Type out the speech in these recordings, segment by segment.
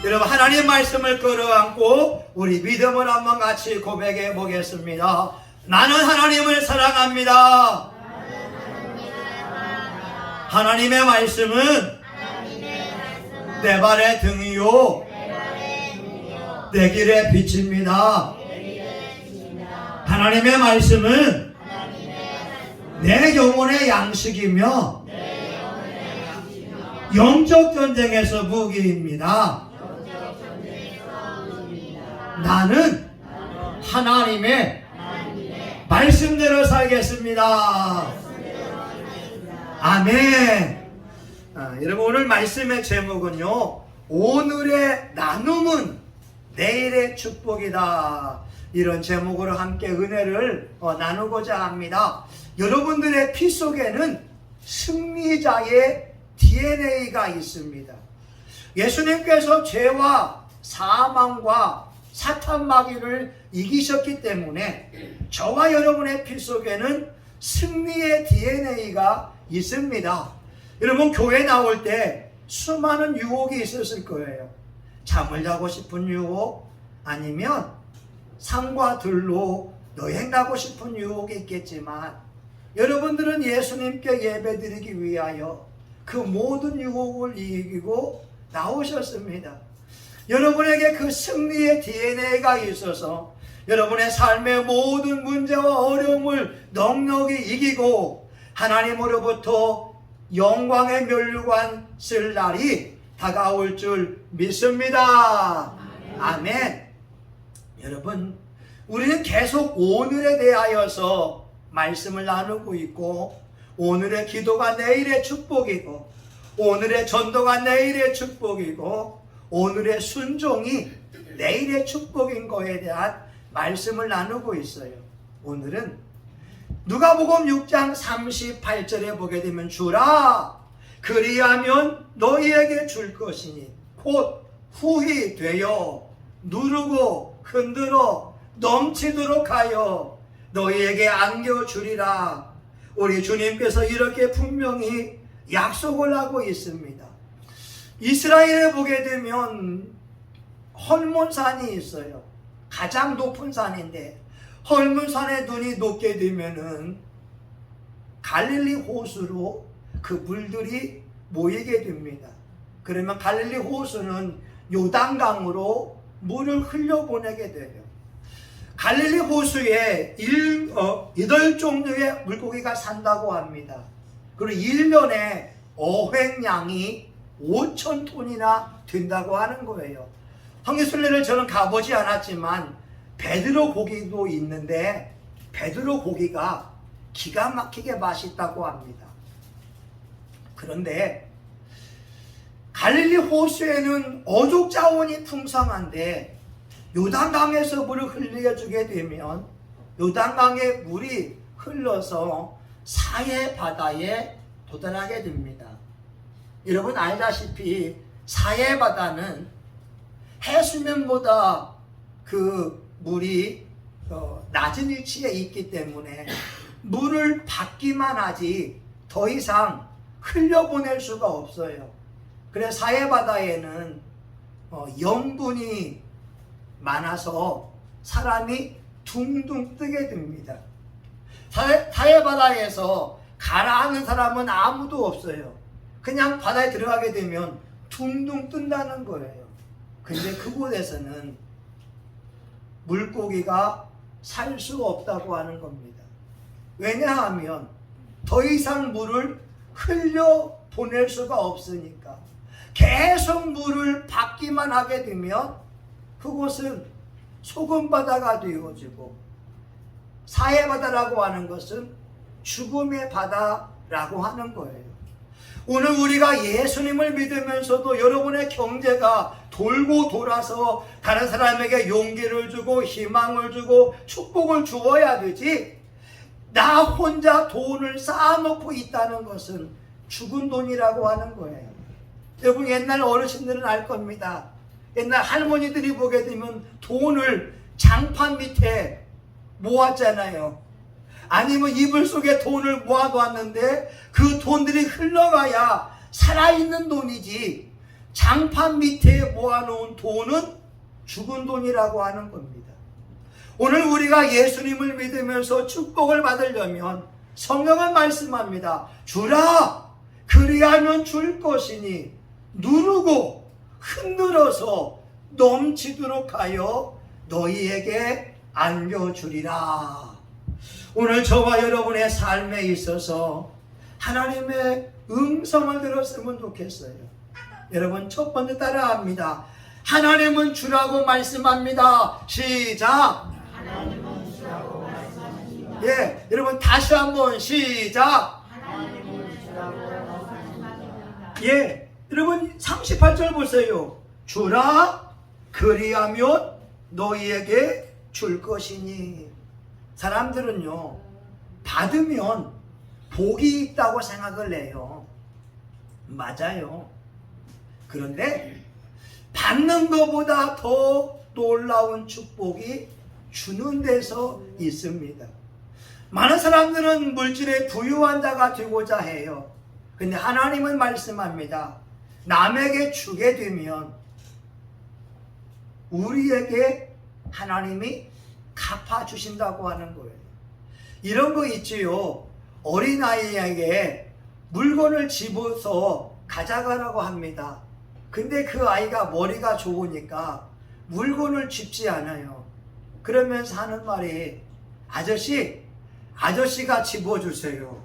여러분, 하나님 말씀을 끌어안고 우리 믿음을 한번 같이 고백해 보겠습니다. 나는 하나님을 사랑합니다. 하나님의 말씀은 내 발의 등이요 내 길의 빛입니다. 하나님의 말씀은 내 영혼의 양식이며 영적 전쟁에서 무기입니다. 나는 하나님의 말씀대로 살겠습니다. 아멘. 여러분, 오늘 말씀의 제목은요, 오늘의 나눔은 내일의 축복이다. 이런 제목으로 함께 은혜를 나누고자 합니다. 여러분들의 피 속에는 승리자의 DNA가 있습니다. 예수님께서 죄와 사망과 사탄 마귀를 이기셨기 때문에 저와 여러분의 피 속에는 승리의 DNA가 있습니다. 여러분, 교회 나올 때 수많은 유혹이 있었을 거예요. 잠을 자고 싶은 유혹, 아니면 산과 들로 여행 가고 싶은 유혹이 있겠지만, 여러분들은 예수님께 예배드리기 위하여 그 모든 유혹을 이기고 나오셨습니다. 여러분에게 그 승리의 DNA가 있어서 여러분의 삶의 모든 문제와 어려움을 넉넉히 이기고 하나님으로부터 영광의 면류관 쓸 날이 다가올 줄 믿습니다. 아멘. 여러분, 우리는 계속 오늘에 대하여서 말씀을 나누고 있고, 오늘의 기도가 내일의 축복이고, 오늘의 전도가 내일의 축복이고, 오늘의 순종이 내일의 축복인 거에 대한 말씀을 나누고 있어요. 오늘은 누가복음 6장 38절에 보게 되면, 주라 그리하면 너희에게 줄 것이니 곧 후히 되어 누르고 흔들어 넘치도록 하여 너희에게 안겨주리라. 우리 주님께서 이렇게 분명히 약속을 하고 있습니다. 이스라엘에 보게 되면 헐몬산이 있어요. 가장 높은 산인데, 헐몬산에 눈이 녹게 되면은 갈릴리 호수로 그 물들이 모이게 됩니다. 그러면 갈릴리 호수는 요단강으로 물을 흘려보내게 돼요. 갈릴리 호수에 8종류의 물고기가 산다고 합니다. 그리고 1년에 어획량이 5,000톤이나 된다고 하는 거예요. 황리순례를 저는 가보지 않았지만 베드로 고기도 있는데, 베드로 고기가 기가 막히게 맛있다고 합니다. 그런데 갈릴리 호수에는 어족 자원이 풍성한데, 요단강에서 물을 흘려주게 되면 요단강의 물이 흘러서 사해 바다에 도달하게 됩니다. 여러분 알다시피 사해 바다는 해수면보다 그 물이 낮은 위치에 있기 때문에 물을 받기만 하지 더 이상 흘려보낼 수가 없어요. 그래서 사해 바다에는 염분이 많아서 사람이 둥둥 뜨게 됩니다. 사해 바다에서 가라앉는 사람은 아무도 없어요. 그냥 바다에 들어가게 되면 둥둥 뜬다는 거예요. 근데 그곳에서는 물고기가 살 수 없다고 하는 겁니다. 왜냐하면 더 이상 물을 흘려보낼 수가 없으니까. 계속 물을 받기만 하게 되면 그곳은 소금바다가 되어지고, 사해바다라고 하는 것은 죽음의 바다라고 하는 거예요. 오늘 우리가 예수님을 믿으면서도 여러분의 경제가 돌고 돌아서 다른 사람에게 용기를 주고 희망을 주고 축복을 주어야 되지, 나 혼자 돈을 쌓아놓고 있다는 것은 죽은 돈이라고 하는 거예요. 여러분, 옛날 어르신들은 알 겁니다. 옛날 할머니들이 보게 되면 돈을 장판 밑에 모았잖아요. 아니면 이불 속에 돈을 모아두었는데 그 돈들이 흘러가야 살아있는 돈이지, 장판 밑에 모아놓은 돈은 죽은 돈이라고 하는 겁니다. 오늘 우리가 예수님을 믿으면서 축복을 받으려면 성경은 말씀합니다. 주라 그리하면 줄 것이니 누르고 흔들어서 넘치도록 하여 너희에게 안겨주리라. 오늘 저와 여러분의 삶에 있어서 하나님의 음성을 들었으면 좋겠어요. 여러분 첫 번째 따라합니다. 하나님은 주라고 말씀합니다. 시작. 하나님은 주라고 말씀하십니다. 예, 여러분 다시 한번 시작. 하나님은 주라고 말씀하십니다. 예, 여러분 38절 보세요. 주라 그리하면 너희에게 줄 것이니. 사람들은요 받으면 복이 있다고 생각을 해요. 맞아요. 그런데 받는 것보다 더 놀라운 축복이 주는 데서 있습니다. 많은 사람들은 물질에 부유한 자가 되고자 해요. 근데 하나님은 말씀합니다. 남에게 주게 되면 우리에게 하나님이 갚아주신다고 하는 거예요. 이런 거 있지요. 어린아이에게 물건을 집어서 가져가라고 합니다. 근데 그 아이가 머리가 좋으니까 물건을 짚지 않아요. 그러면서 하는 말이 아저씨가 집어주세요.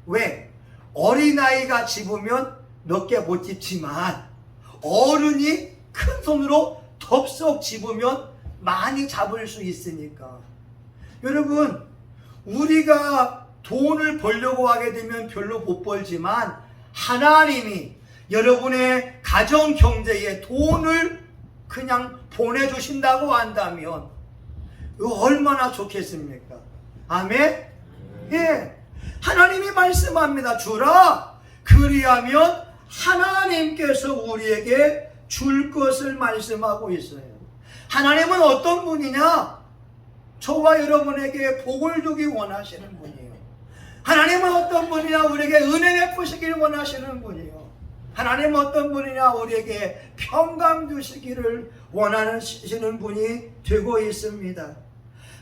왜? 어린아이가 집으면 몇 개 못 집지만 어른이 큰 손으로 덥석 집으면 많이 잡을 수 있으니까. 여러분 우리가 돈을 벌려고 하게 되면 별로 못 벌지만 하나님이 여러분의 가정 경제에 돈을 그냥 보내주신다고 한다면 이거 얼마나 좋겠습니까? 아멘? 예. 하나님이 말씀합니다. 주라 그리하면 하나님께서 우리에게 줄 것을 말씀하고 있어요. 하나님은 어떤 분이냐? 저와 여러분에게 복을 주기 원하시는 분이에요. 하나님은 어떤 분이냐? 우리에게 은혜 베푸시길 원하시는 분이에요. 하나님은 어떤 분이냐? 우리에게 평강 주시기를 원하시는 분이 되고 있습니다.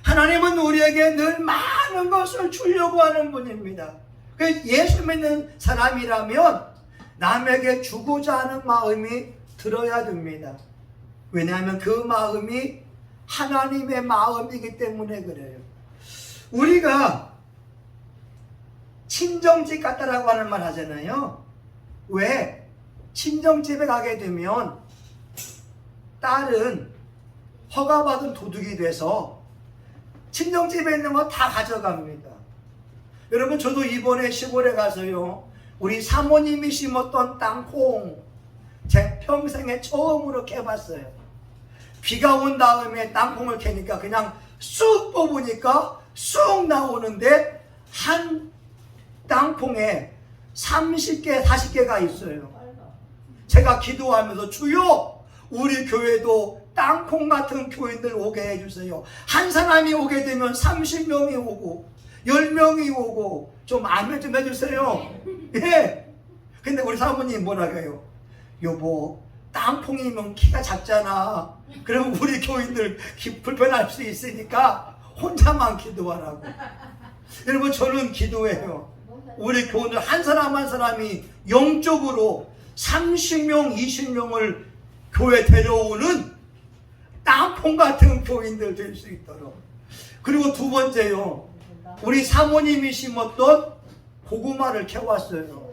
하나님은 우리에게 늘 많은 것을 주려고 하는 분입니다. 예수 믿는 사람이라면 남에게 주고자 하는 마음이 들어야 됩니다. 왜냐하면 그 마음이 하나님의 마음이기 때문에 그래요. 우리가 친정집 갔다라고 하는 말 하잖아요. 왜? 친정집에 가게 되면 딸은 허가받은 도둑이 돼서 친정집에 있는 거 다 가져갑니다. 여러분 저도 이번에 시골에 가서요 우리 사모님이 심었던 땅콩 제 평생에 처음으로 캐봤어요. 비가 온 다음에 땅콩을 캐니까 그냥 쑥 뽑으니까 쑥 나오는데 한 땅콩에 30개 40개가 있어요. 제가 기도하면서 주여 우리 교회도 땅콩 같은 교인들 오게 해주세요. 한 사람이 오게 되면 30명이 오고 10명이 오고 좀 아멘 좀 해주세요. 예. 근데 우리 사모님 뭐라고 해요? 여보 땅콩이면 키가 작잖아. 그러면 우리 교인들 불편할 수 있으니까 혼자만 기도하라고. 여러분 저는 기도해요. 우리 교인들 한 사람 한 사람이 영적으로 30명 20명을 교회 데려오는 땅콩 같은 교인들 될 수 있도록. 그리고 두 번째요. 우리 사모님이 심었던 고구마를 캐왔어요.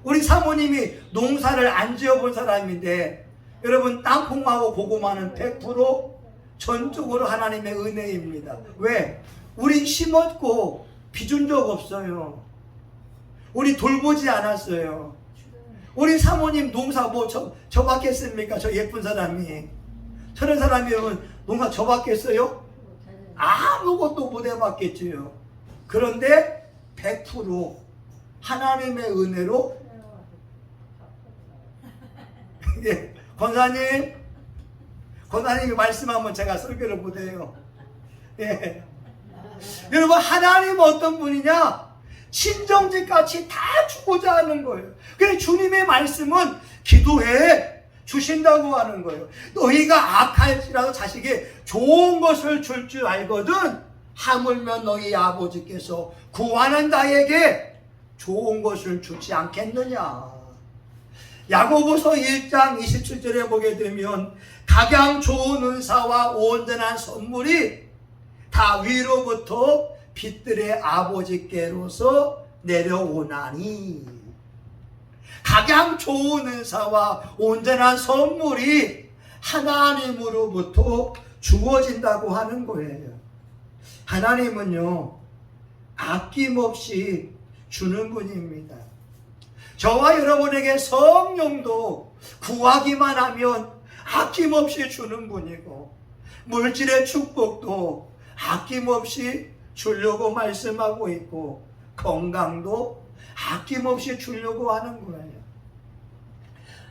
우리 사모님이 농사를 안 지어본 사람인데 여러분 땅콩하고 고구마는 100% 전적으로 하나님의 은혜입니다. 왜? 우리 심었고 빚은 적 없어요. 우리 돌보지 않았어요. 우리 사모님 농사 뭐 저 받겠습니까? 저 예쁜 사람이. 저런 사람이면 농사 저 받겠어요? 아무것도 못 해봤겠지요. 그런데 100% 하나님의 은혜로 예, 권사님이 말씀하면 제가 설교를 못해요. 예. 여러분 하나님은 어떤 분이냐? 친정집 같이 다 주고자 하는 거예요. 그래서 주님의 말씀은 기도해 주신다고 하는 거예요. 너희가 악할지라도 자식이 좋은 것을 줄 줄 알거든 하물며 너희 아버지께서 구하는 자에게 좋은 것을 주지 않겠느냐. 야고보서 1장 27절에 보게 되면 각양 좋은 은사와 온전한 선물이 다 위로부터 빛들의 아버지께로서 내려오나니, 각양 좋은 은사와 온전한 선물이 하나님으로부터 주어진다고 하는 거예요. 하나님은요 아낌없이 주는 분입니다. 저와 여러분에게 성령도 구하기만 하면 아낌없이 주는 분이고, 물질의 축복도 아낌없이 주려고 말씀하고 있고, 건강도 아낌없이 주려고 하는 거예요.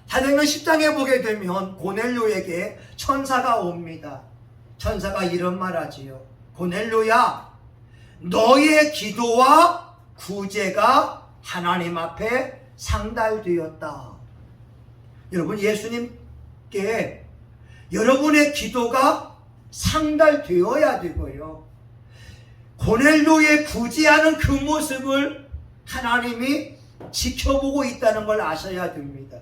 사도행전 10장에 보게 되면 고넬료에게 천사가 옵니다. 천사가 이런 말하지요. 고넬료야, 너의 기도와 구제가 하나님 앞에 상달되었다. 여러분, 예수님께 여러분의 기도가 상달되어야 되고요, 고넬료의 구제하는 그 모습을 하나님이 지켜보고 있다는 걸 아셔야 됩니다.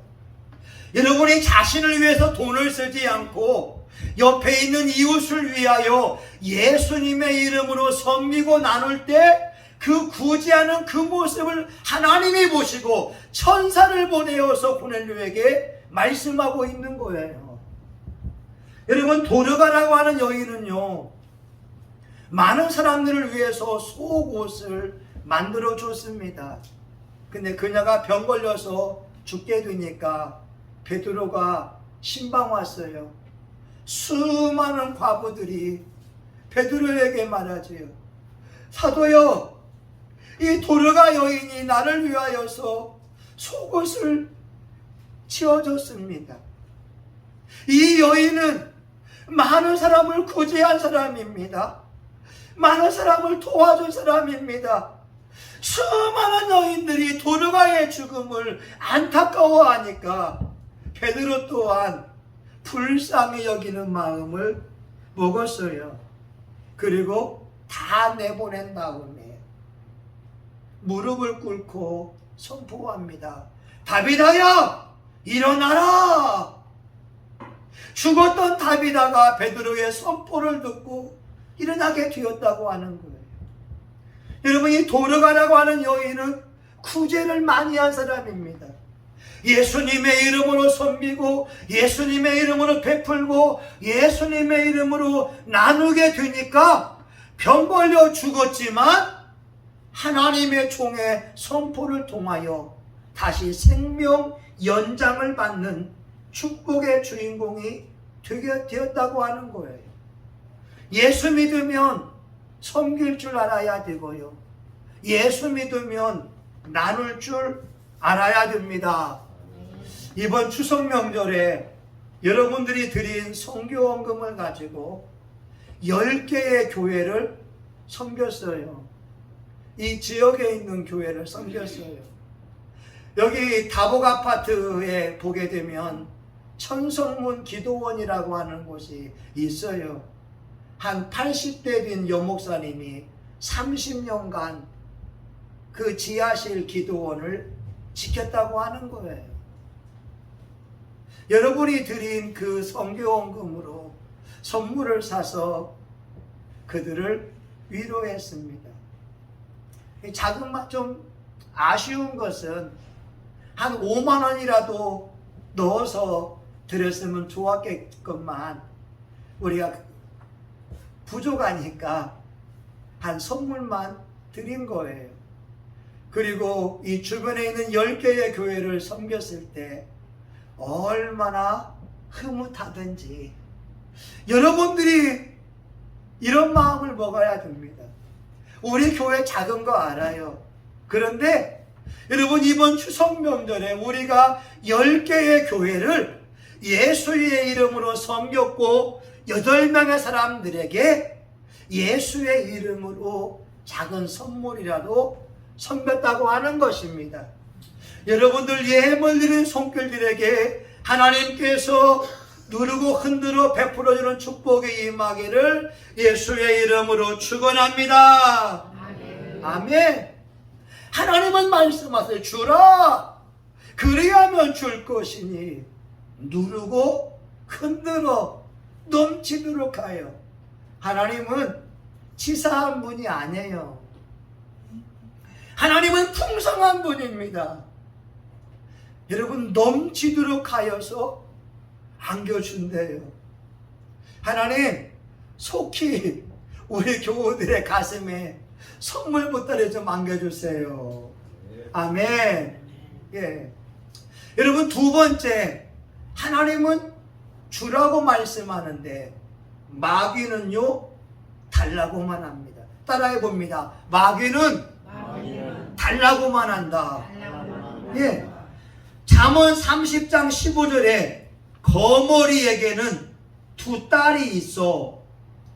여러분이 자신을 위해서 돈을 쓰지 않고 옆에 있는 이웃을 위하여 예수님의 이름으로 섬기고 나눌 때 그 구제하는 그 모습을 하나님이 보시고 천사를 보내어서 고넬료에게 말씀하고 있는 거예요. 여러분, 도르가라고 하는 여인은요 많은 사람들을 위해서 속옷을 만들어 줬습니다. 근데 그녀가 병 걸려서 죽게 되니까 베드로가 신방 왔어요. 수많은 과부들이 베드로에게 말하지요. 사도여, 이 도르가 여인이 나를 위하여서 속옷을 지어줬습니다. 이 여인은 많은 사람을 구제한 사람입니다. 많은 사람을 도와준 사람입니다. 수많은 여인들이 도르가의 죽음을 안타까워하니까 베드로 또한 불쌍히 여기는 마음을 먹었어요. 그리고 다 내보낸 다음에 무릎을 꿇고 선포합니다. 다비다야, 일어나라. 죽었던 다비다가 베드로의 선포를 듣고 일어나게 되었다고 하는 거예요. 여러분, 이 도르가라고 하는 여인은 구제를 많이 한 사람입니다. 예수님의 이름으로 섬기고 예수님의 이름으로 베풀고 예수님의 이름으로 나누게 되니까 병 걸려 죽었지만 하나님의 종의 선포를 통하여 다시 생명 연장을 받는 축복의 주인공이 되게 되었다고 하는 거예요. 예수 믿으면 섬길 줄 알아야 되고요, 예수 믿으면 나눌 줄 알아야 됩니다. 이번 추석 명절에 여러분들이 드린 선교원금을 가지고 10개의 교회를 섬겼어요. 이 지역에 있는 교회를 섬겼어요. 여기 다복 아파트에 보게 되면 천성문 기도원이라고 하는 곳이 있어요. 한 80대 된 여목사님이 30년간 그 지하실 기도원을 지켰다고 하는 거예요. 여러분이 드린 그 선교원금으로 선물을 사서 그들을 위로했습니다. 작은 좀 아쉬운 것은 한 5만 원이라도 넣어서 드렸으면 좋았겠건만 우리가 부족하니까 한 선물만 드린 거예요. 그리고 이 주변에 있는 10개의 교회를 섬겼을 때 얼마나 흐뭇하든지 여러분들이 이런 마음을 먹어야 됩니다. 우리 교회 작은 거 알아요. 그런데 여러분, 이번 추석 명절에 우리가 10개의 교회를 예수의 이름으로 섬겼고 8명의 사람들에게 예수의 이름으로 작은 선물이라도 섬겼다고 하는 것입니다. 여러분들 예물 드린 손길들에게 하나님께서 누르고 흔들어 베풀어주는 축복이 임하기를 예수의 이름으로 축원합니다. 아멘. 하나님은 말씀하세요. 주라. 그리하면 줄 것이니 누르고 흔들어 넘치도록 하여. 하나님은 치사한 분이 아니에요. 하나님은 풍성한 분입니다. 여러분 넘치도록 하여서 안겨준대요. 하나님 속히 우리 교우들의 가슴에 선물 보따리 좀 안겨주세요. 아멘. 예. 여러분 두 번째, 하나님은 주라고 말씀하는데 마귀는요 달라고만 합니다. 따라해 봅니다. 마귀는 달라고만 한다. 예. 잠언 30장 15절에 거머리에게는 두 딸이 있어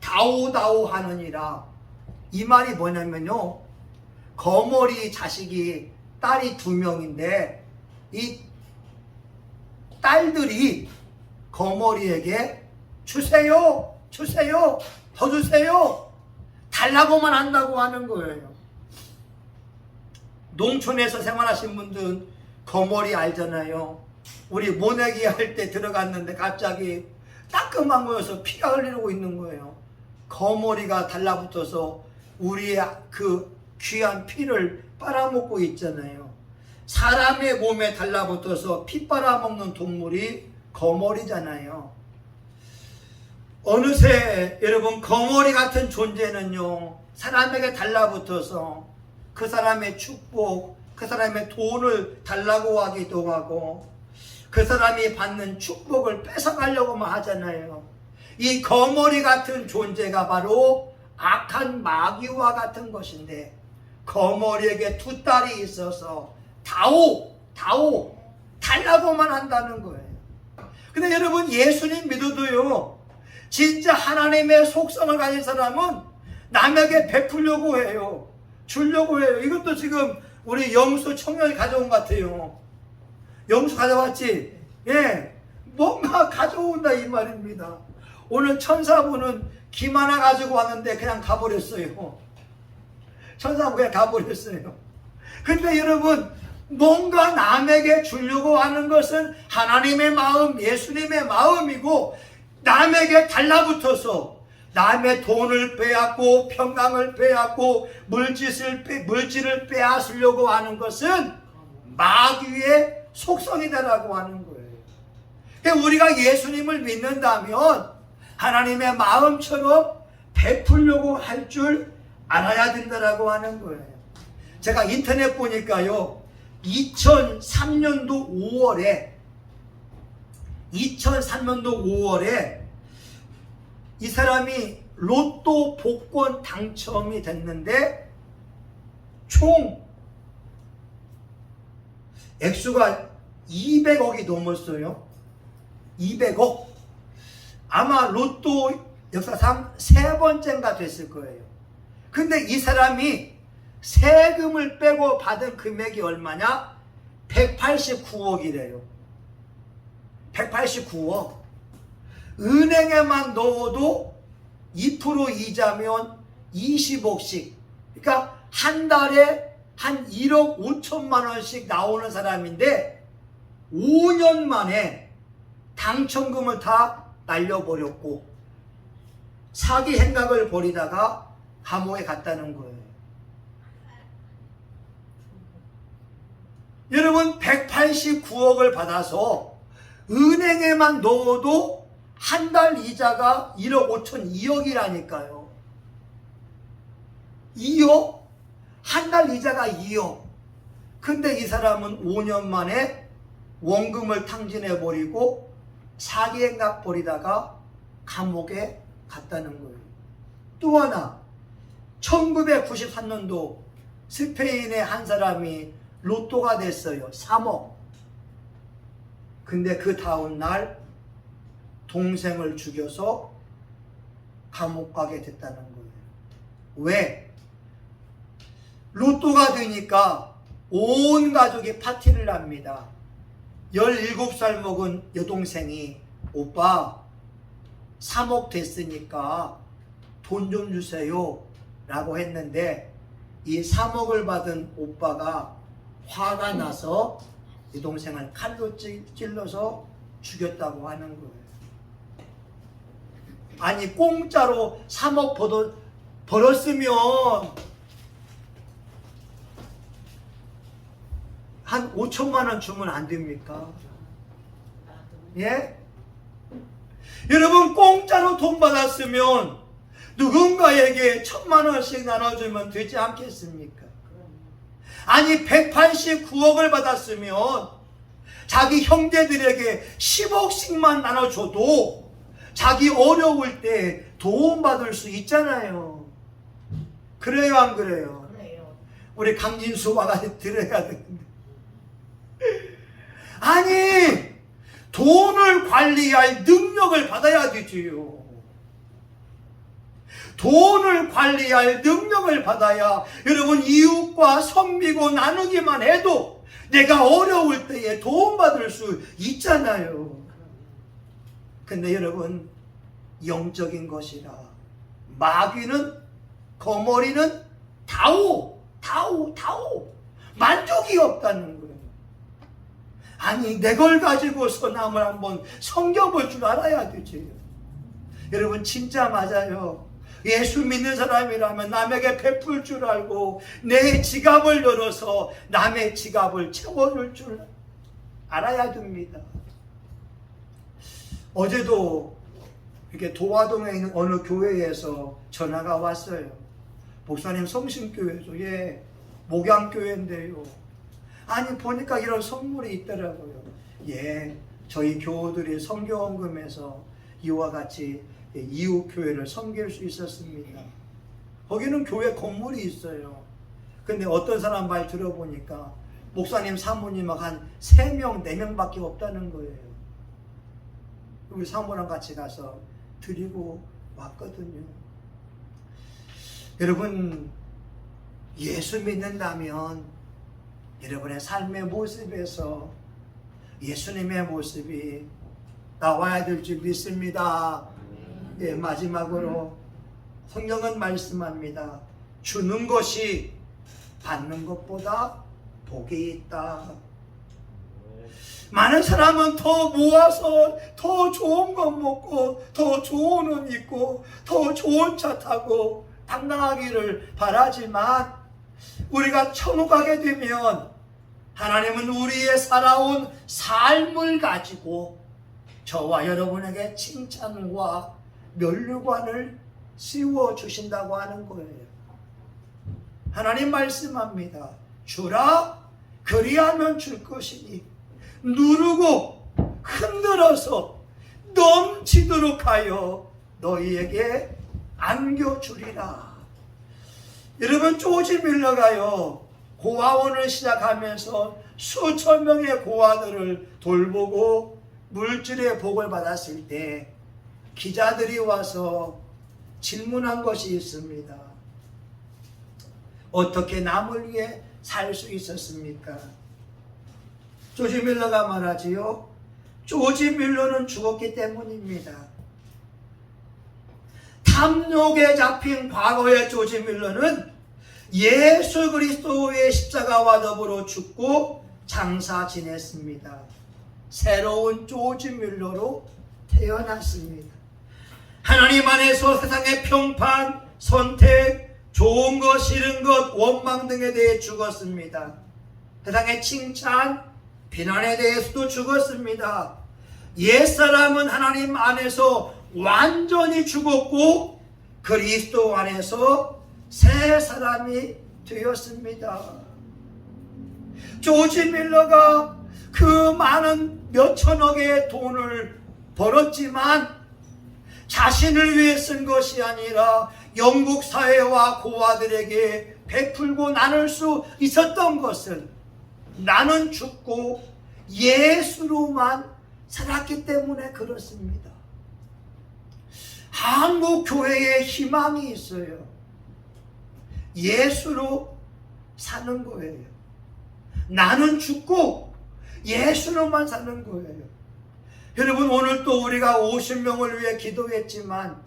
다오다오 하느니라. 이 말이 뭐냐면요, 거머리 자식이 딸이 2명인데 이 딸들이 거머리에게 주세요, 주세요, 더 주세요 달라고만 한다고 하는 거예요. 농촌에서 생활하신 분들은 거머리 알잖아요. 우리 모내기 할 때 들어갔는데 갑자기 따끔한 거여서 피가 흘리고 있는 거예요. 거머리가 달라붙어서 우리의 그 귀한 피를 빨아먹고 있잖아요. 사람의 몸에 달라붙어서 피 빨아먹는 동물이 거머리잖아요. 어느새 여러분 거머리 같은 존재는요 사람에게 달라붙어서 그 사람의 축복, 그 사람의 돈을 달라고 하기도 하고 그 사람이 받는 축복을 뺏어가려고만 하잖아요. 이 거머리 같은 존재가 바로 악한 마귀와 같은 것인데 거머리에게 두 딸이 있어서 다오 달라고만 한다는 거예요. 근데 여러분 예수님 믿어도요 진짜 하나님의 속성을 가진 사람은 남에게 베풀려고 해요. 주려고 해요. 이것도 지금 우리 영수 청년이 가져온 것 같아요. 영수 가져왔지? 예, 뭔가 가져온다 이 말입니다. 오늘 천사분은 김 하나 가지고 왔는데 그냥 가버렸어요. 천사분 그냥 가버렸어요. 근데 여러분 뭔가 남에게 주려고 하는 것은 하나님의 마음, 예수님의 마음이고 남에게 달라붙어서 남의 돈을 빼앗고 평강을 빼앗고 물질을 빼앗으려고 하는 것은 마귀의 속성이다라고 하는 거예요. 그러니까 우리가 예수님을 믿는다면 하나님의 마음처럼 베풀려고 할 줄 알아야 된다라고 하는 거예요. 제가 인터넷 보니까요 2003년도 5월에 이 사람이 로또 복권 당첨이 됐는데 총 액수가 200억이 넘었어요. 200억. 아마 로또 역사상 3번째인가 됐을 거예요. 근데 이 사람이 세금을 빼고 받은 금액이 얼마냐? 189억이래요. 189억. 은행에만 넣어도 2% 이자면 20억씩. 그러니까 한 달에 한 1억 5천만 원씩 나오는 사람인데 5년 만에 당첨금을 다 날려버렸고 사기 행각을 벌이다가 감옥에 갔다는 거예요. 여러분 189억을 받아서 은행에만 넣어도 한 달 이자가 1억 5천 2억이라니까요. 2억? 한 달 이자가 2억. 근데 이 사람은 5년 만에 원금을 탕진해버리고 사기행각 벌이다가 감옥에 갔다는 거예요. 또 하나 1993년도 스페인의 한 사람이 로또가 됐어요. 3억. 근데 그 다음 날 동생을 죽여서 감옥 가게 됐다는 거예요. 왜? 로또가 되니까 온 가족이 파티를 합니다. 17살 먹은 여동생이 오빠 3억 됐으니까 돈 좀 주세요 라고 했는데 이 3억을 받은 오빠가 화가 나서 여동생을 칼로 찔러서 죽였다고 하는 거예요. 아니 공짜로 3억 벌었으면 한 5천만 원 주면 안 됩니까? 예? 여러분 공짜로 돈 받았으면 누군가에게 1,000만 원씩 나눠주면 되지 않겠습니까? 아니 189억을 받았으면 자기 형제들에게 10억씩만 나눠줘도 자기 어려울 때 도움받을 수 있잖아요. 그래요 안 그래요? 그래요. 우리 강진수 와가지고 들어야 되는데 아니 돈을 관리할 능력을 받아야 되지요. 돈을 관리할 능력을 받아야 여러분 이웃과 섬기고 나누기만 해도 내가 어려울 때에 도움받을 수 있잖아요. 근데 여러분 영적인 것이라 마귀는 거머리는 다오 만족이 없다는 거예요. 아니 내 걸 가지고서 남을 한번 섬겨볼 줄 알아야 되지. 여러분 진짜 맞아요. 예수 믿는 사람이라면 남에게 베풀 줄 알고 내 지갑을 열어서 남의 지갑을 채워줄 줄 알아야 됩니다. 어제도 이렇게 도화동에 있는 어느 교회에서 전화가 왔어요. 목사님 성심교회죠. 예, 목양교회인데요. 아니 보니까 이런 선물이 있더라고요. 예, 저희 교우들이 선교원금에서 이와 같이 이웃교회를 섬길 수 있었습니다. 거기는 교회 건물이 있어요. 근데 어떤 사람 말 들어보니까 목사님 사모님하고 한 3명, 4명밖에 없다는 거예요. 우리 사모랑 같이 가서 드리고 왔거든요. 여러분 예수 믿는다면 여러분의 삶의 모습에서 예수님의 모습이 나와야 될 줄 믿습니다. 예, 마지막으로 성경은 말씀합니다. 주는 것이 받는 것보다 복이 있다. 많은 사람은 더 모아서 더 좋은 것 먹고 더 좋은 옷 입고 더 좋은 차 타고 당당하기를 바라지만 우리가 천국 가게 되면 하나님은 우리의 살아온 삶을 가지고 저와 여러분에게 칭찬과 면류관을 씌워주신다고 하는 거예요. 하나님 말씀합니다. 주라 그리하면 줄 것이니 누르고 흔들어서 넘치도록 하여 너희에게 안겨주리라. 여러분 조지 밀러가요 고아원을 시작하면서 수천 명의 고아들을 돌보고 물질의 복을 받았을 때 기자들이 와서 질문한 것이 있습니다. 어떻게 남을 위해 살 수 있었습니까? 조지 밀러가 말하지요. 조지 밀러는 죽었기 때문입니다. 탐욕에 잡힌 과거의 조지 밀러는 예수 그리스도의 십자가와 더불어 죽고 장사 지냈습니다. 새로운 조지 밀러로 태어났습니다. 하나님 안에서 세상의 평판, 선택, 좋은 것, 싫은 것, 원망 등에 대해 죽었습니다. 세상의 칭찬, 비난에 대해서도 죽었습니다. 옛사람은 하나님 안에서 완전히 죽었고 그리스도 안에서 새 사람이 되었습니다. 조지 밀러가 그 많은 몇천억의 돈을 벌었지만 자신을 위해 쓴 것이 아니라 영국 사회와 고아들에게 베풀고 나눌 수 있었던 것은 나는 죽고 예수로만 살았기 때문에 그렇습니다. 한국 교회에 희망이 있어요. 예수로 사는 거예요. 나는 죽고 예수님만 사는 거예요. 여러분, 오늘 또 우리가 50명을 위해 기도했지만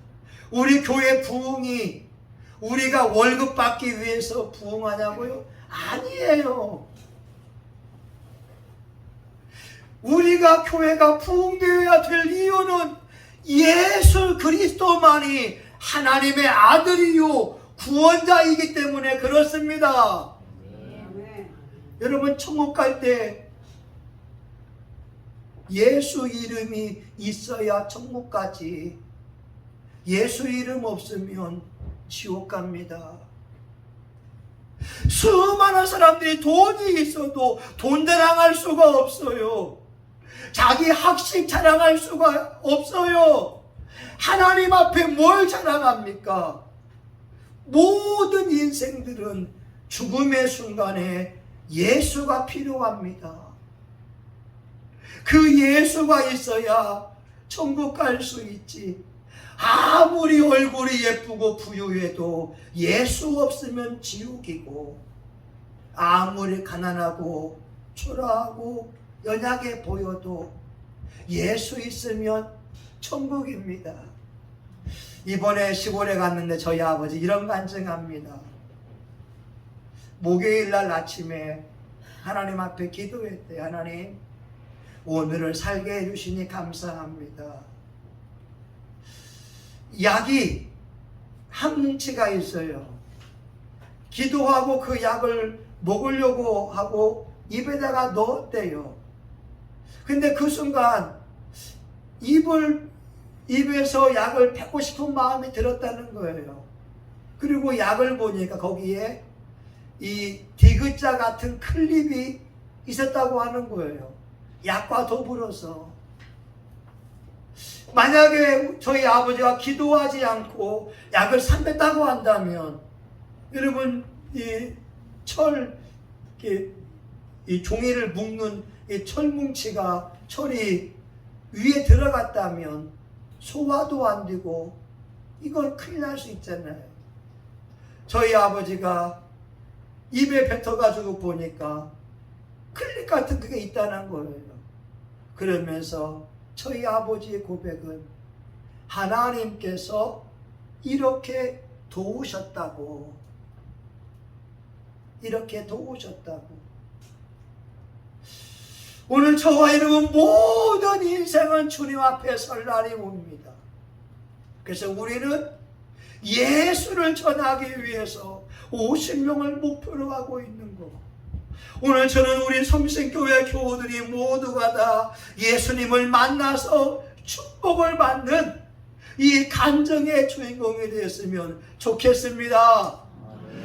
우리 교회 부흥이 우리가 월급 받기 위해서 부흥하냐고요? 아니에요. 우리가 교회가 부흥되어야 될 이유는 예수 그리스도만이 하나님의 아들이요 구원자이기 때문에 그렇습니다. 여러분, 천국 갈 때 예수 이름이 있어야 천국 가지, 예수 이름 없으면 지옥 갑니다. 수많은 사람들이 돈이 있어도 돈 자랑할 수가 없어요. 자기 학식 자랑할 수가 없어요. 하나님 앞에 뭘 자랑합니까? 모든 인생들은 죽음의 순간에 예수가 필요합니다. 그 예수가 있어야 천국 갈 수 있지. 아무리 얼굴이 예쁘고 부유해도 예수 없으면 지옥이고, 아무리 가난하고 초라하고 연약해 보여도 예수 있으면 천국입니다. 이번에 시골에 갔는데 저희 아버지 이런 간증합니다. 목요일날 아침에 하나님 앞에 기도했대. 하나님, 오늘을 살게 해주시니 감사합니다. 약이 한 뭉치가 있어요. 기도하고 그 약을 먹으려고 하고 입에다가 넣었대요. 근데 그 순간 입에서 약을 뱉고 싶은 마음이 들었다는 거예요. 그리고 약을 보니까 거기에 이 디귿자 같은 클립이 있었다고 하는 거예요. 약과 더불어서. 만약에 저희 아버지가 기도하지 않고 약을 삼켰다고 한다면, 여러분, 이 종이를 묶는 이 철뭉치가 철이 위에 들어갔다면 소화도 안 되고 이건 큰일 날 수 있잖아요. 저희 아버지가 입에 뱉어가지고 보니까 클립 같은 그게 있다는 거예요. 그러면서 저희 아버지의 고백은 하나님께서 이렇게 도우셨다고, 이렇게 도우셨다고. 오늘 저와 여러분 모든 인생은 주님 앞에 설 날이 옵니다. 그래서 우리는 예수를 전하기 위해서 50명을 목표로 하고 있는 거. 오늘 저는 우리 성신교회 교우들이 모두가 다 예수님을 만나서 축복을 받는 이 간증의 주인공이 되었으면 좋겠습니다.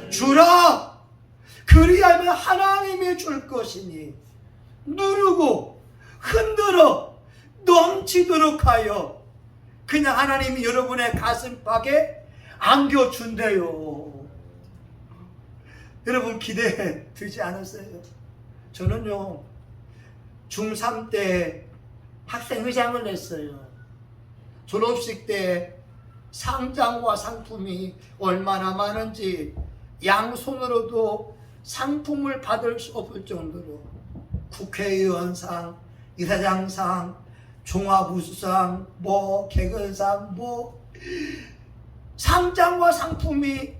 주라! 그리하면 하나님이 줄 것이니 누르고 흔들어 넘치도록 하여 그냥 하나님이 여러분의 가슴팍에 안겨준대요. 여러분 기대 되지 않았어요? 저는요 중3 때 학생회장을 했어요. 졸업식 때 상장과 상품이 얼마나 많은지 양손으로도 상품을 받을 수 없을 정도로 국회의원상, 이사장상, 종합우수상, 개근상, 상장과 상품이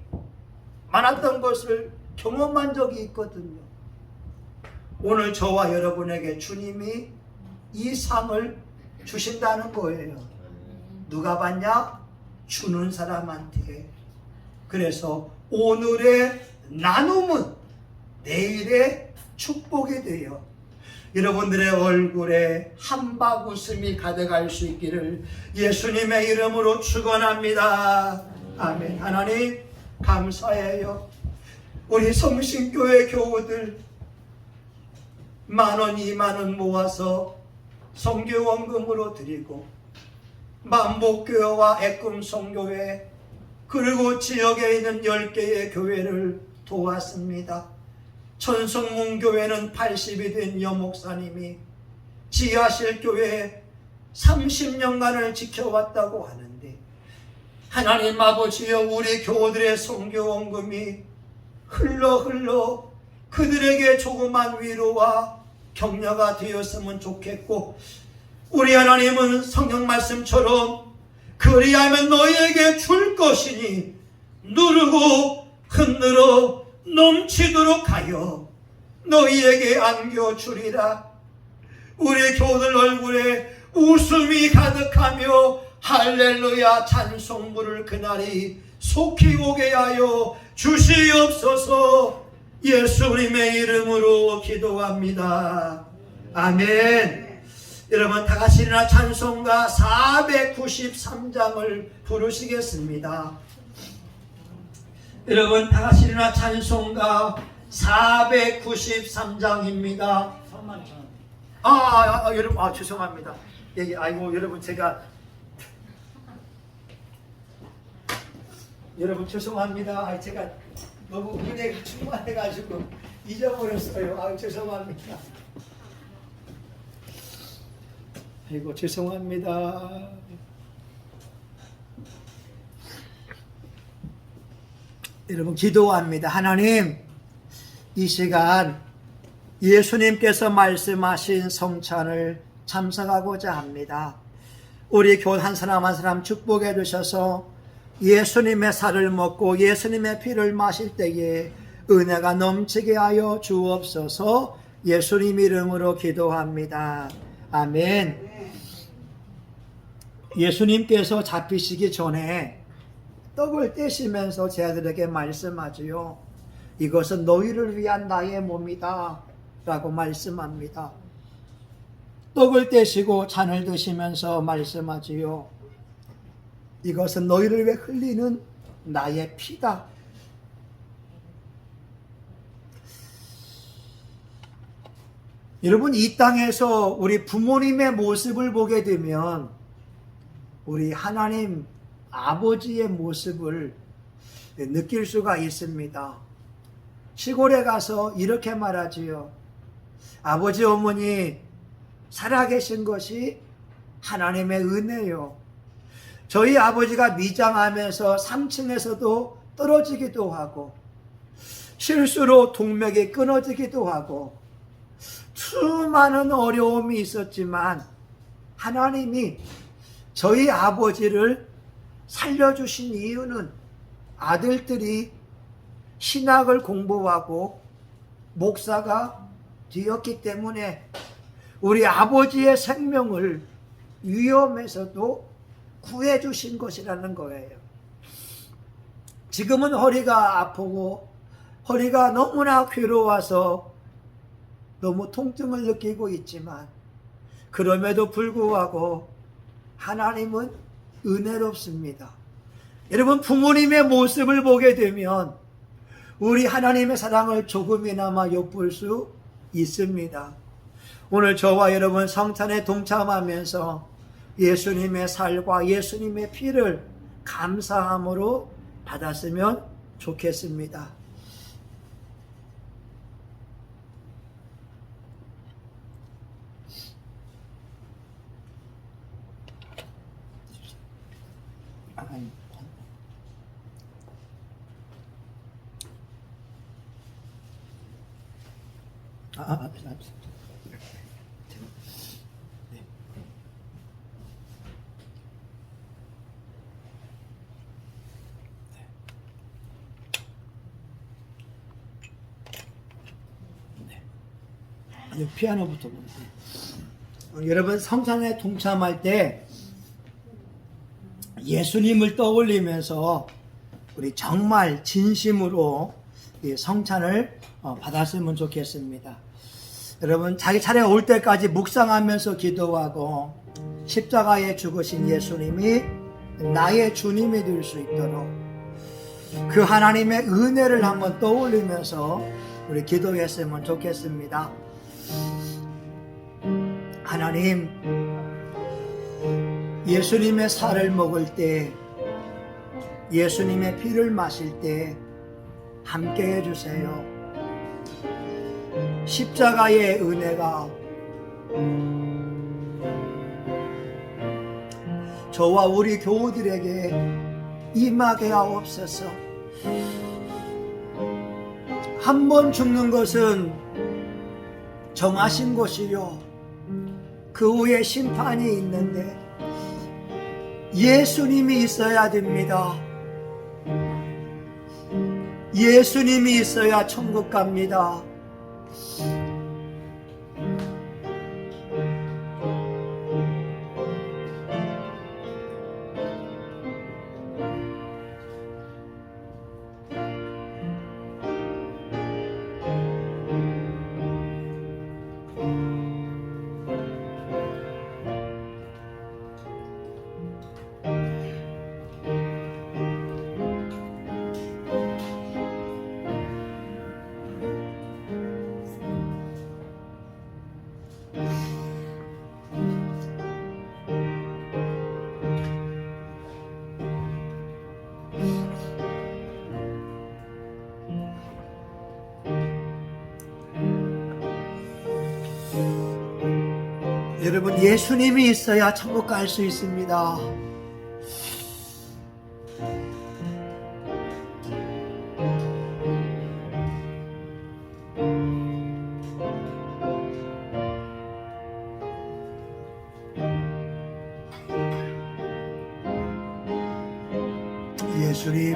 많았던 것을 경험한 적이 있거든요. 오늘 저와 여러분에게 주님이 이 상을 주신다는 거예요. 누가 받냐? 주는 사람한테. 그래서 오늘의 나눔은 내일의 축복이 돼요. 여러분들의 얼굴에 한박 웃음이 가득할 수 있기를 예수님의 이름으로 축원합니다. 아멘. 하나님 감사해요. 우리 성신교회 교우들 10,000원, 20,000원 모아서 선교원금으로 드리고, 만복교회와 애꿈성교회 그리고 지역에 있는 10개의 교회를 도왔습니다. 천성문교회는 80이 된 여목사님이 지하실교회에 30년간을 지켜왔다고 하는데, 하나님 아버지여, 우리 교우들의 선교원금이 흘러 그들에게 조그만 위로와 격려가 되었으면 좋겠고, 우리 하나님은 성경 말씀처럼 그리하면 너희에게 줄 것이니 누르고 흔들어 넘치도록 하여 너희에게 안겨주리라. 우리 교우들 얼굴에 웃음이 가득하며 할렐루야 찬송 부를 그날이 속히 오게 하여 주시옵소서. 예수님의 이름으로 기도합니다. 아멘. 여러분 다 같이 일어나 찬송가 493장을 부르시겠습니다. 여러분 다 같이 일어나 찬송가 493장입니다. 여러분 죄송합니다. 예, 아이고 여러분 제가 여러분 죄송합니다. 제가 너무 은혜가 충만해가지고 잊어버렸어요. 죄송합니다. 아이고 죄송합니다. 여러분 기도합니다. 하나님, 이 시간 예수님께서 말씀하신 성찬을 참석하고자 합니다. 우리 교회 한 사람 한 사람 축복해 주셔서 예수님의 살을 먹고 예수님의 피를 마실 때에 은혜가 넘치게 하여 주옵소서. 예수님 이름으로 기도합니다. 아멘. 예수님께서 잡히시기 전에 떡을 떼시면서 제자들에게 말씀하지요. 이것은 너희를 위한 나의 몸이다 라고 말씀합니다. 떡을 떼시고 잔을 드시면서 말씀하지요. 이것은 너희를 위해 흘리는 나의 피다. 여러분 이 땅에서 우리 부모님의 모습을 보게 되면 우리 하나님 아버지의 모습을 느낄 수가 있습니다. 시골에 가서 이렇게 말하지요. 아버지 어머니 살아계신 것이 하나님의 은혜요. 저희 아버지가 미장하면서 3층에서도 떨어지기도 하고 실수로 동맥이 끊어지기도 하고 수많은 어려움이 있었지만 하나님이 저희 아버지를 살려주신 이유는 아들들이 신학을 공부하고 목사가 되었기 때문에 우리 아버지의 생명을 위험에서도 구해주신 것이라는 거예요. 지금은 허리가 아프고 허리가 너무나 괴로워서 너무 통증을 느끼고 있지만 그럼에도 불구하고 하나님은 은혜롭습니다. 여러분 부모님의 모습을 보게 되면 우리 하나님의 사랑을 조금이나마 엿볼 수 있습니다. 오늘 저와 여러분 성찬에 동참하면서 예수님의 살과 예수님의 피를 감사함으로 받았으면 좋겠습니다. 피아노부터 보세요. 여러분 성찬에 동참할 때 예수님을 떠올리면서 우리 정말 진심으로 이 성찬을 받았으면 좋겠습니다. 여러분 자기 차례 올 때까지 묵상하면서 기도하고 십자가에 죽으신 예수님이 나의 주님이 될 수 있도록 그 하나님의 은혜를 한번 떠올리면서 우리 기도했으면 좋겠습니다. 하나님, 예수님의 살을 먹을 때, 예수님의 피를 마실 때 함께 해주세요. 십자가의 은혜가 저와 우리 교우들에게 임하게 하옵소서. 한 번 죽는 것은 정하신 것이요 그 후에 심판이 있는데 예수님이 있어야 됩니다. 예수님이 있어야 천국 갑니다. 여러분, 예수님이 있어야 천국 갈 수 있습니다. 예수님,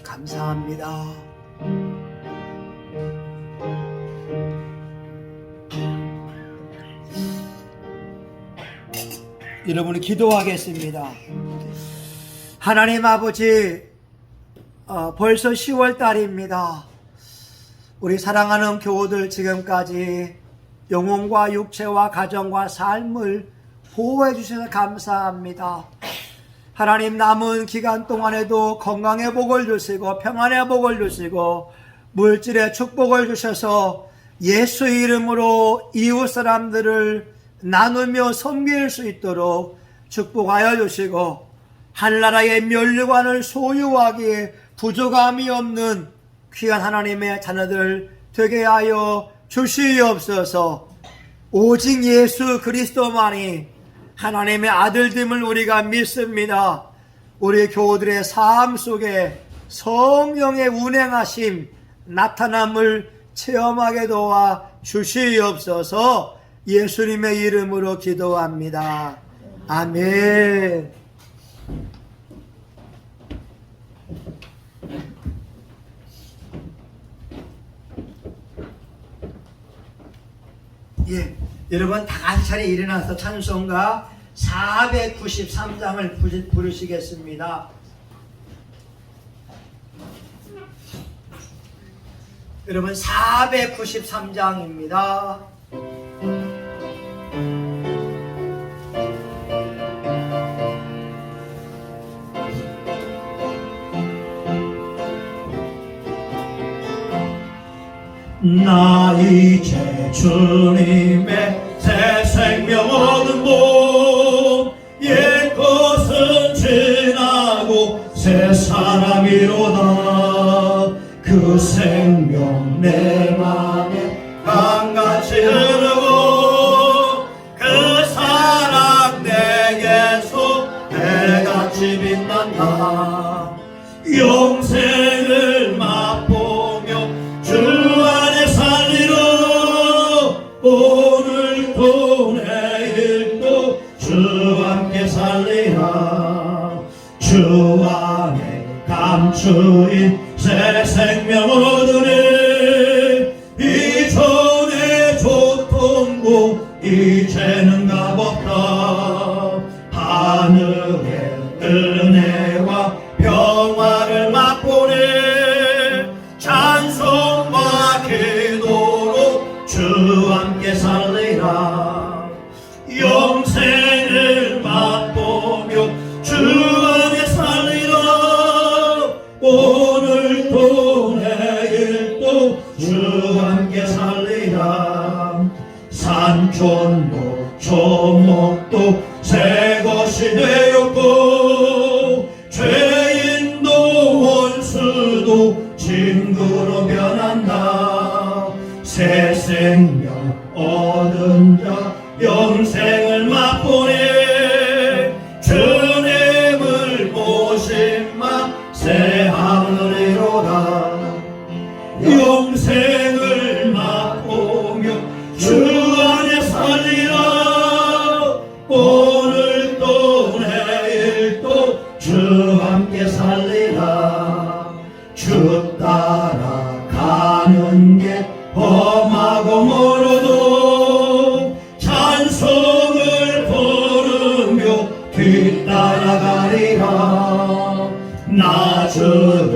감사합니다. 여러분이 기도하겠습니다. 하나님 아버지, 벌써 10월 달입니다. 우리 사랑하는 교우들 지금까지 영혼과 육체와 가정과 삶을 보호해 주셔서 감사합니다. 하나님, 남은 기간 동안에도 건강의 복을 주시고 평안의 복을 주시고 물질의 축복을 주셔서 예수 이름으로 이웃 사람들을 나누며 섬길 수 있도록 축복하여 주시고 하늘나라의 면류관을 소유하기에 부족함이 없는 귀한 하나님의 자녀들 되게 하여 주시옵소서. 오직 예수 그리스도만이 하나님의 아들됨을 우리가 믿습니다. 우리 교우들의 삶 속에 성령의 운행하심 나타남을 체험하게 도와 주시옵소서. 예수님의 이름으로 기도합니다. 아멘. 예, 여러분 다 같이 자리에 일어나서 찬송가 493장을 부르시겠습니다. 여러분 493장입니다. 나 이제 주님의 새 생명 얻은 몸 옛것은 지나고 새 사람이로다. 그 생명 내 맘에 강같이 흐르고 그 사랑 내게서 해같이 빛난다. 영생을 맛보며 주 안에 살리러 오늘도 내일도 주 함께 살리라. 주 안에 감추인 새 생명 얻으니 이전에 줬던 곳 이제는 값없다. 하늘의 은혜와 평화를 맛보니 찬송과 기도로 주 함께 살리라. 영생을 맛보며 주 안에 살리라. 오늘도 내일도 주 함께 살리라. 산촌도 초목도 새 것이 되었고 죄인도 원수도 친구로 변한다. 새 생명 얻은 자 영생을 맛보니 주님을 모심마 따라가리라. 나 주를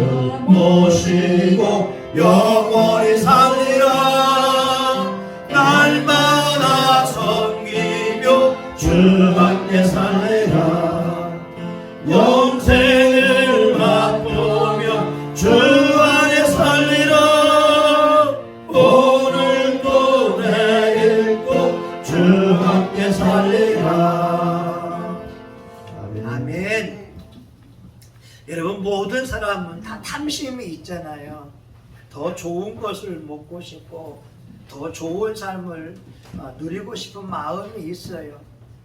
모시고 영원히 살리라. 날마다 섬기며 주 함께 살리라. 영생을 맛보며 주 안에 살리라. 오늘도 내일도 주 함께 살리라. 아멘. 여러분, 모든 사람은 다 탐심이 있잖아요. 더 좋은 것을 먹고 싶고 더 좋은 삶을 누리고 싶은 마음이 있어요.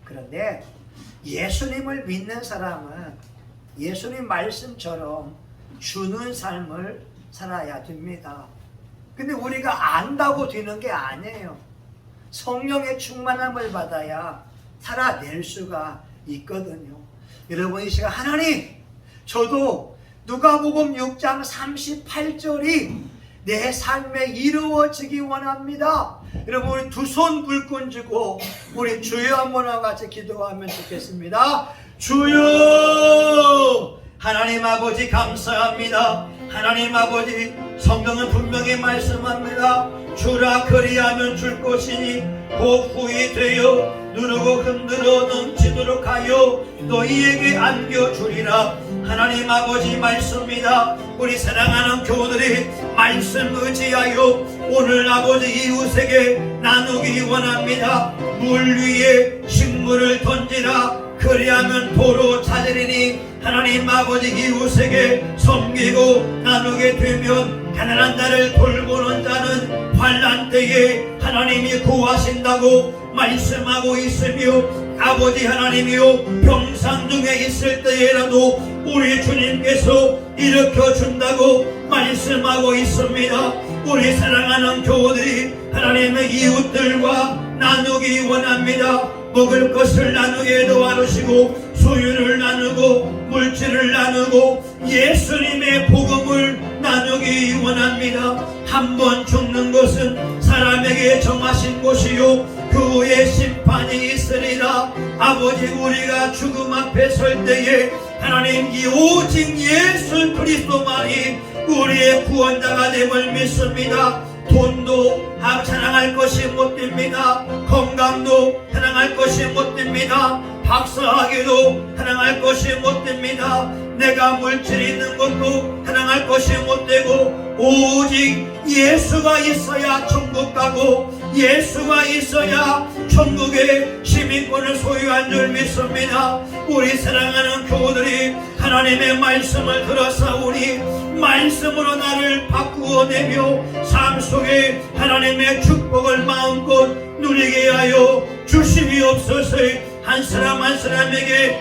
그런데 예수님을 믿는 사람은 예수님 말씀처럼 주는 삶을 살아야 됩니다. 근데 우리가 안다고 되는 게 아니에요. 성령의 충만함을 받아야 살아낼 수가 있거든요. 여러분, 이 시간 하나님, 저도 누가복음 6장 38절이 내 삶에 이루어지기 원합니다. 여러분, 우리 두 손 불끈 쥐고 우리 주여 한번와 같이 기도하면 좋겠습니다. 주여, 하나님 아버지 감사합니다. 하나님 아버지, 성경은 분명히 말씀합니다. 주라 그리하면 줄 것이니 곧 후이 되어 누르고 흔들어 넘치도록 하여 너희에게 안겨주리라. 하나님 아버지 말씀입니다. 우리 사랑하는 교우들이 말씀 의지하여 오늘 아버지 이웃에게 나누기 원합니다. 물 위에 식물을 던지라. 그리하면 도로 찾으리니 하나님 아버지 이웃에게 섬기고 나누게 되면 가난한 자를 돌보는 자는 환난 때에 하나님이 구하신다고 말씀하고 있으며, 아버지 하나님이요, 병상 중에 있을 때에라도 우리 주님께서 일으켜 준다고 말씀하고 있습니다. 우리 사랑하는 교우들이 하나님의 이웃들과 나누기 원합니다. 먹을 것을 나누게 도와주시고 소유를 나누고 물질을 나누고 예수님의 복음을 나누기 원합니다. 한 번 죽는 것은 사람에게 정하신 것이요 그 후에 심판이 있으리라. 아버지, 우리가 죽음 앞에 설 때에 하나님, 이 오직 예수 그리스도만이 우리의 구원자가 됨을 믿습니다. 돈도 자랑할 것이 못 됩니다. 건강도 자랑할 것이 못 됩니다. 박사학위도 자랑할 것이 못 됩니다. 내가 물질이 있는 것도 자랑할 것이 못 되고, 오직 예수가 있어야 천국 가고 예수가 있어야 천국의 시민권을 소유한 줄 믿습니다. 우리 사랑하는 교우들이 하나님의 말씀을 들었사오니 말씀으로 나를 바꾸어내며 삶 속에 하나님의 축복을 마음껏 누리게 하여 주시옵소서. 한 사람 한 사람에게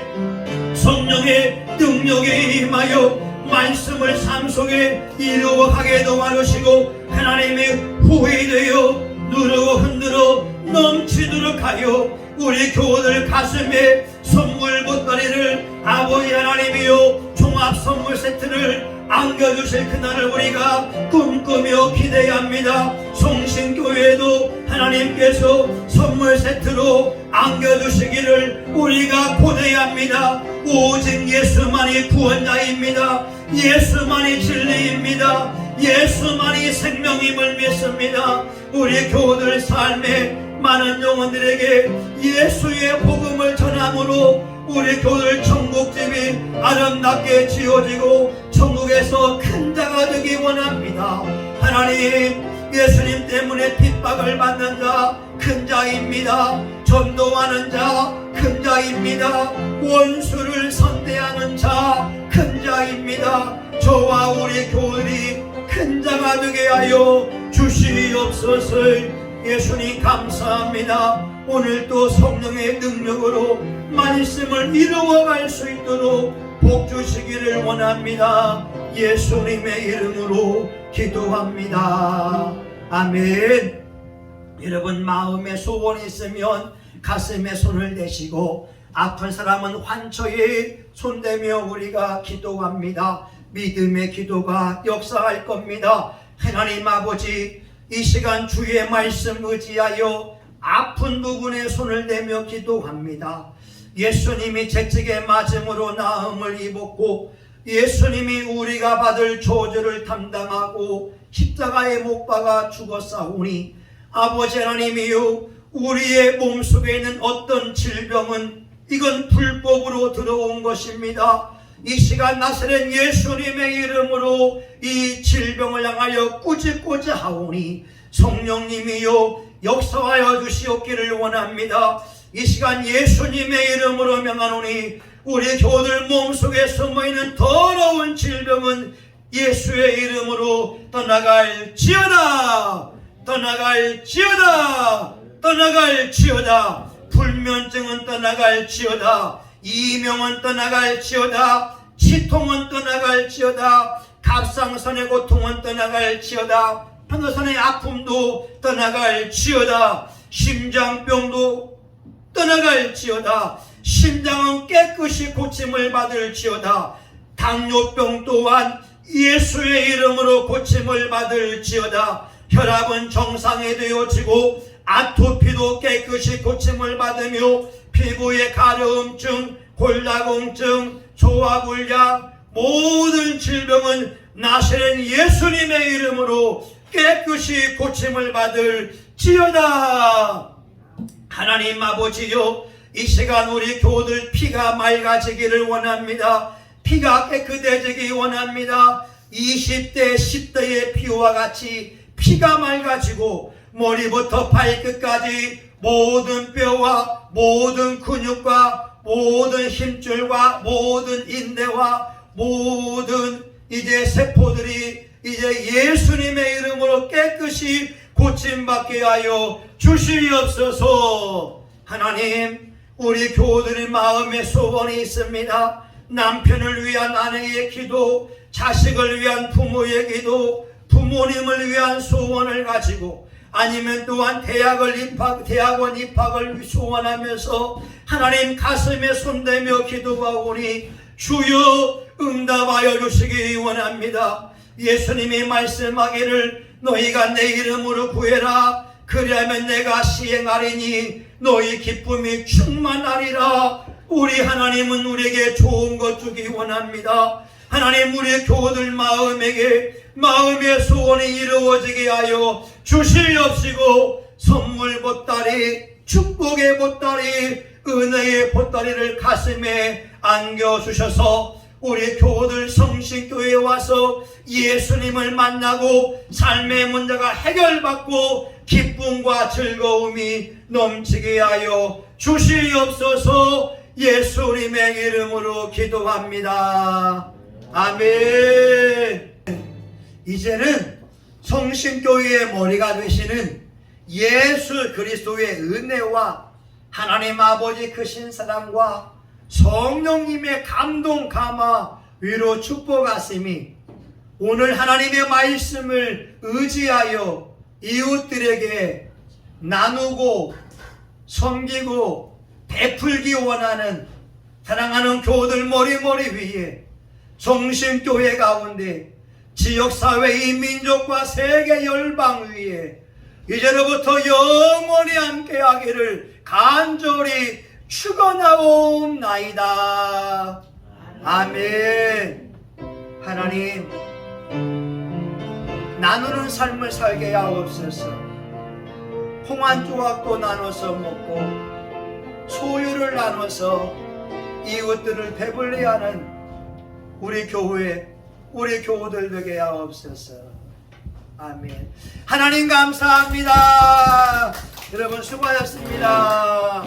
성령의 능력에 임하여 말씀을 삶 속에 이루어가게 도와주시고 하나님의 후에 되어 누르고 흔들어 넘치도록 하여 우리 교우들 가슴에 선물 보따리를 아버지 하나님이요 종합 선물 세트를 안겨주실 그날을 우리가 꿈꾸며 기대합니다. 성신교회도 하나님께서 선물 세트로 안겨주시기를 우리가 고대합니다. 오직 예수만이 구원자입니다. 예수만이 진리입니다. 예수만이 생명임을 믿습니다. 우리 교우들 삶에 많은 영혼들에게 예수의 복음을 전함으로 우리 교우들 천국집이 아름답게 지어지고 천국에서 큰 자가 되기 원합니다. 하나님, 예수님 때문에 핍박을 받는 자 큰 자입니다. 전도하는 자 큰 자입니다. 원수를 선대하는 자 큰 자입니다. 저와 우리 교우들이 큰 자가 되게 하여 주시옵소서. 예수님 감사합니다. 오늘도 성령의 능력으로 말씀을 이루어갈 수 있도록 복 주시기를 원합니다. 예수님의 이름으로 기도합니다. 아멘. 여러분, 마음에 소원이 있으면 가슴에 손을 대시고 아픈 사람은 환초에 손대며 우리가 기도합니다. 믿음의 기도가 역사할 겁니다. 하나님 아버지, 이 시간 주의 말씀 의지하여 아픈 부분에 손을 대며 기도합니다. 예수님이 채찍에 맞음으로 나음을 입었고 예수님이 우리가 받을 저주를 담당하고 십자가에 못 박아 죽었사오니 아버지 하나님이요 우리의 몸속에 있는 어떤 질병은 이건 불법으로 들어온 것입니다. 이 시간 나사렛 예수님의 이름으로 이 질병을 향하여 꾸짖고자 하오니 성령님이요 역사하여 주시옵기를 원합니다. 이 시간 예수님의 이름으로 명하노니 우리 교우들 몸속에 숨어있는 더러운 질병은 예수의 이름으로 떠나갈지어다. 떠나갈지어다. 떠나갈지어다. 불면증은 떠나갈지어다. 이명은 떠나갈지어다. 치통은 떠나갈지어다. 갑상선의 고통은 떠나갈지어다. 편도선의 아픔도 떠나갈지어다. 심장병도 떠나갈지어다. 심장은 깨끗이 고침을 받을지어다. 당뇨병 또한 예수의 이름으로 고침을 받을지어다. 혈압은 정상에 되어지고 아토피도 깨끗이 고침을 받으며 피부의 가려움증, 골다공증, 소화불량 모든 질병은 나사렛 예수님의 이름으로 깨끗이 고침을 받을지어다. 하나님 아버지요 이 시간 우리 교우들 피가 맑아지기를 원합니다. 피가 깨끗해지기 원합니다. 20대 10대의 피와 같이 피가 맑아지고 머리부터 발끝까지 모든 뼈와 모든 근육과 모든 힘줄과 모든 인대와 모든 이제 세포들이 이제 예수님의 이름으로 깨끗이 고침받게 하여 주시옵소서. 하나님 우리 교우들의 마음에 소원이 있습니다. 남편을 위한 아내의 기도, 자식을 위한 부모의 기도, 부모님을 위한 소원을 가지고 아니면 또한 대학원 입학을 소원하면서 하나님 가슴에 손대며 기도하오니 주여 응답하여 주시기 원합니다. 예수님이 말씀하기를 너희가 내 이름으로 구해라 그리하면 내가 시행하리니 너희 기쁨이 충만하리라. 우리 하나님은 우리에게 좋은 것 주기 원합니다. 하나님 우리 교우들 마음의 소원이 이루어지게 하여 주시옵시고 선물 보따리, 축복의 보따리, 은혜의 보따리를 가슴에 안겨주셔서 우리 교우들 성신교회에 와서 예수님을 만나고 삶의 문제가 해결받고 기쁨과 즐거움이 넘치게 하여 주시옵소서. 예수님의 이름으로 기도합니다. 아멘. 이제는 성신교회의 머리가 되시는 예수 그리스도의 은혜와 하나님 아버지 크신 사랑과 성령님의 감동 감화 위로 축복하심이 오늘 하나님의 말씀을 의지하여 이웃들에게 나누고 섬기고 베풀기 원하는 사랑하는 교우들 머리머리 위에 성신교회 가운데 지역사회 이 민족과 세계 열방 위에 이제로부터 영원히 함께하기를 간절히 축원하옵나이다. 아멘. 하나님 나누는 삶을 살게 하옵소서. 홍한 조각도 나눠서 먹고 소유를 나눠서 이웃들을 배불리 하는 우리 교회 우리 교우들 되게 하옵소서. 아멘. 하나님 감사합니다. 여러분 수고하셨습니다.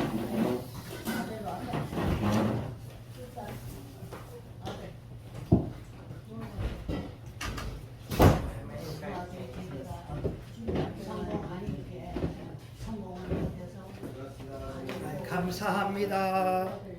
감사합니다.